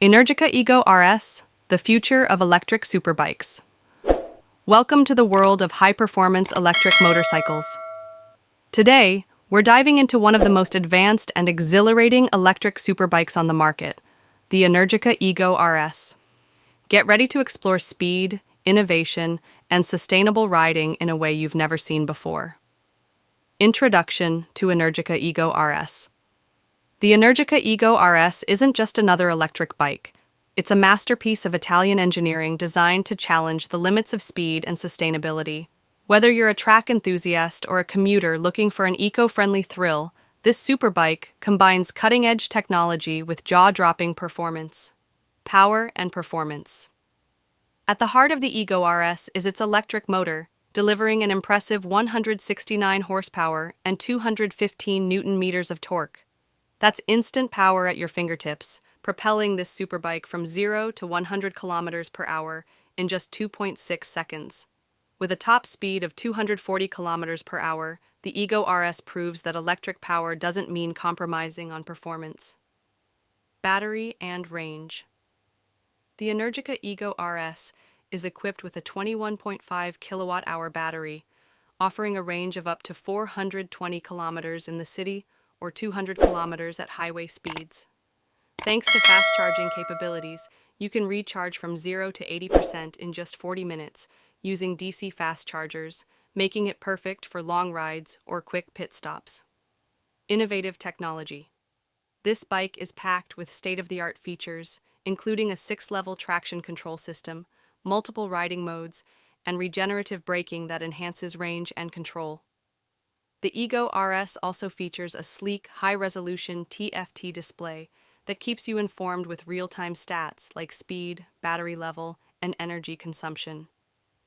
Energica Ego RS, the future of electric superbikes. Welcome to the world of high-performance electric motorcycles. Today, we're diving into one of the most advanced and exhilarating electric superbikes on the market, the Energica Ego RS. Get ready to explore speed, innovation, and sustainable riding in a way you've never seen before. Introduction to Energica Ego RS. The Energica Ego RS isn't just another electric bike. It's a masterpiece of Italian engineering designed to challenge the limits of speed and sustainability. Whether you're a track enthusiast or a commuter looking for an eco-friendly thrill, this superbike combines cutting-edge technology with jaw-dropping performance. Power and performance. At the heart of the Ego RS is its electric motor, delivering an impressive 169 horsepower and 215 newton-meters of torque. That's instant power at your fingertips, propelling this superbike from 0 to 100 kilometers per hour in just 2.6 seconds. With a top speed of 240 kilometers per hour, the Ego RS proves that electric power doesn't mean compromising on performance. Battery and range. The Energica Ego RS is equipped with a 21.5 kilowatt-hour battery, offering a range of up to 420 kilometers in the city or 200 kilometers at highway speeds. Thanks to fast charging capabilities, you can recharge from 0 to 80% in just 40 minutes using DC fast chargers, making it perfect for long rides or quick pit stops. Innovative technology. This bike is packed with state-of-the-art features, including a 6-level traction control system, multiple riding modes, and regenerative braking that enhances range and control. The Ego RS also features a sleek, high-resolution TFT display that keeps you informed with real-time stats like speed, battery level, and energy consumption.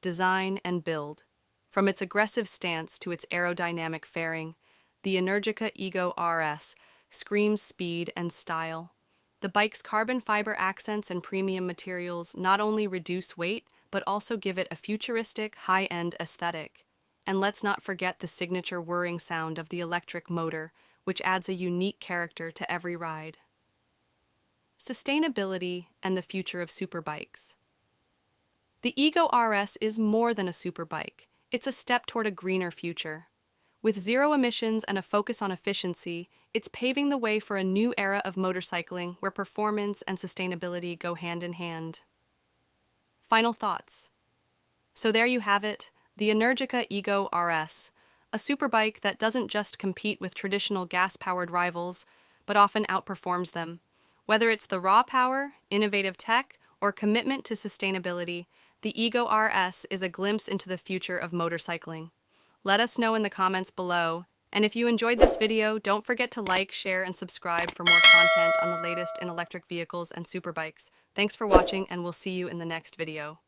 Design and build. From its aggressive stance to its aerodynamic fairing, the Energica Ego RS screams speed and style. The bike's carbon fiber accents and premium materials not only reduce weight, but also give it a futuristic, high-end aesthetic. And let's not forget the signature whirring sound of the electric motor, which adds a unique character to every ride. Sustainability and the future of superbikes. The Ego RS is more than a superbike. It's a step toward a greener future. With zero emissions and a focus on efficiency, it's paving the way for a new era of motorcycling where performance and sustainability go hand in hand. Final thoughts. So there you have it. The Energica Ego RS, a superbike that doesn't just compete with traditional gas-powered rivals, but often outperforms them. Whether it's the raw power, innovative tech, or commitment to sustainability, the Ego RS is a glimpse into the future of motorcycling. Let us know in the comments below, and if you enjoyed this video, don't forget to like, share, and subscribe for more content on the latest in electric vehicles and superbikes. Thanks for watching, and we'll see you in the next video.